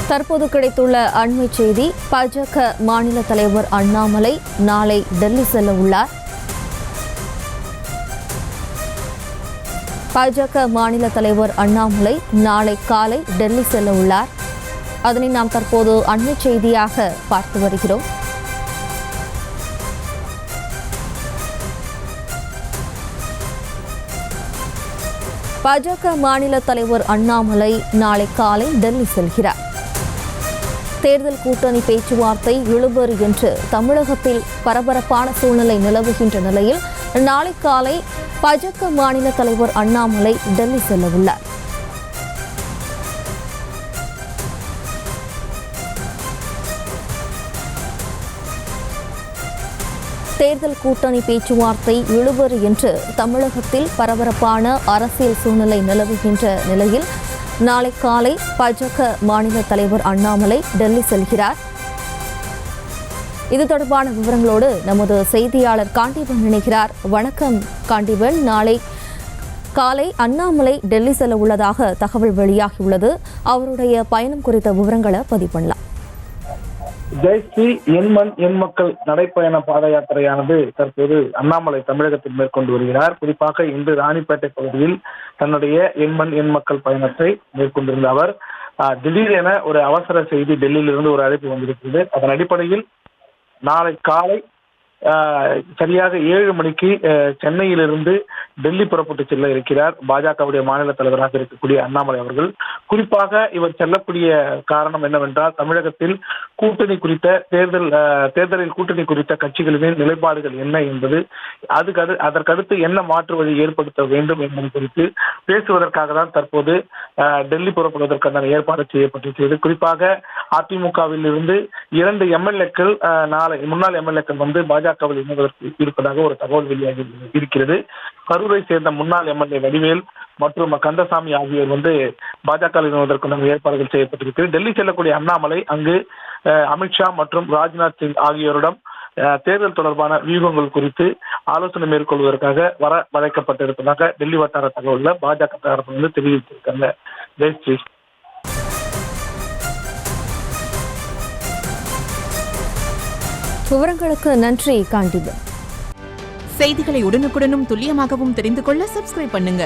தற்போது கிடைத்துள்ள அண்மை செய்தி. பாஜக மாநில தலைவர் அண்ணாமலை நாளை டெல்லி செல்ல உள்ளார். பாஜக மாநில தலைவர் அண்ணாமலை நாளை காலை டெல்லி செல்ல உள்ளார். அதனை நாம் தற்போது அண்மை செய்தியாக பார்த்து வருகிறோம். பாஜக மாநில தலைவர் அண்ணாமலை நாளை காலை டெல்லி செல்கிறார். தேர்தல் கூட்டணி பேச்சுவார்த்தை இழுபறி என்று தமிழகத்தில் பரபரப்பான சூழ்நிலை நிலவுகின்ற நிலையில் நாளை காலை பாஜக மாநில தலைவர் அண்ணாமலை டெல்லி செல்ல உள்ளார். தேர்தல் கூட்டணி பேச்சுவார்த்தை இழுபறி என்று தமிழகத்தில் பரபரப்பான அரசியல் சூழ்நிலை நிலவுகின்ற நிலையில் நாளை காலை பாஜக மாநில தலைவர் அண்ணாமலை டெல்லி செல்கிறார். இது தொடர்பான விவரங்களோடு நமது செய்தியாளர் காண்டிபன் இணைகிறார். வணக்கம் காண்டிபன். நாளை காலை அண்ணாமலை டெல்லி செல்ல உள்ளதாக தகவல் வெளியாகியுள்ளது. அவருடைய பயணம் குறித்த விவரங்களை பதிவு பண்ணலாம். ஜெயஸ்ரீ என் மண் என் மக்கள் நடைப்பயண பாத யாத்திரையானது தற்போது அண்ணாமலை தமிழகத்தில் மேற்கொண்டு வருகிறார். குறிப்பாக இன்று ராணிப்பேட்டை பகுதியில் தன்னுடைய என் மண் என் மக்கள் பயணத்தை மேற்கொண்டிருந்த அவர் திடீரென ஒரு அவசர செய்தி டெல்லியிலிருந்து ஒரு அழைப்பு வந்திருக்கிறது. அதன் அடிப்படையில் நாளை காலை சரியாக 7 மணிக்கு சென்னையிலிருந்து டெல்லி புறப்பட்டு செல்ல இருக்கிறார் பாஜகவுடைய மாநில தலைவராக இருக்கக்கூடிய அண்ணாமலை அவர்கள். குறிப்பாக இவர் செல்லக்கூடிய காரணம் என்னவென்றால், தமிழகத்தில் கூட்டணி குறித்த தேர்தலில் கூட்டணி குறித்த கட்சிகளின் நிலைப்பாடுகள் என்ன என்பது, அதற்கடுத்து என்ன மாற்று வழி ஏற்படுத்த வேண்டும் என்பது குறித்து பேசுவதற்காக தான் தற்போது டெல்லி புறப்படுவதற்கான ஏற்பாடு செய்யப்பட்டிருக்கிறது. குறிப்பாக அதிமுகவில் இருந்து 2 எம்எல்ஏக்கள் முன்னாள் எம்எல்ஏக்கள் வந்து பாஜகவில் இணைவதற்கு இருப்பதாக ஒரு தகவல் வெளியாகி இருக்கிறது. கரூரை சேர்ந்த முன்னாள் எம்எல்ஏ வடிவேல் மற்றும் கந்தசாமி ஆகியோர் வந்து பாஜகவில் இணைவதற்கான ஏற்பாடுகள் செய்யப்பட்டிருக்கிறது. டெல்லி செல்லக்கூடிய அண்ணாமலை அங்கு அமித்ஷா மற்றும் ராஜ்நாத் சிங் ஆகியோரிடம் தேர்தல் தொடர்பான வியூகங்கள் குறித்து ஆலோசனை மேற்கொள்வதற்காக வளைக்கப்பட்டிருப்பதாக டெல்லி வட்டார தகவல்ல பாஜக தரப்பிலிருந்து தெரிவித்திருக்காங்க. ஜெயஸ்ரீ. விவரங்களுக்கு நன்றி காண்டிபன். செய்திகளை உடனுக்குடனும் துல்லியமாகவும் தெரிந்து கொள்ள சப்ஸ்கிரைப் பண்ணுங்க.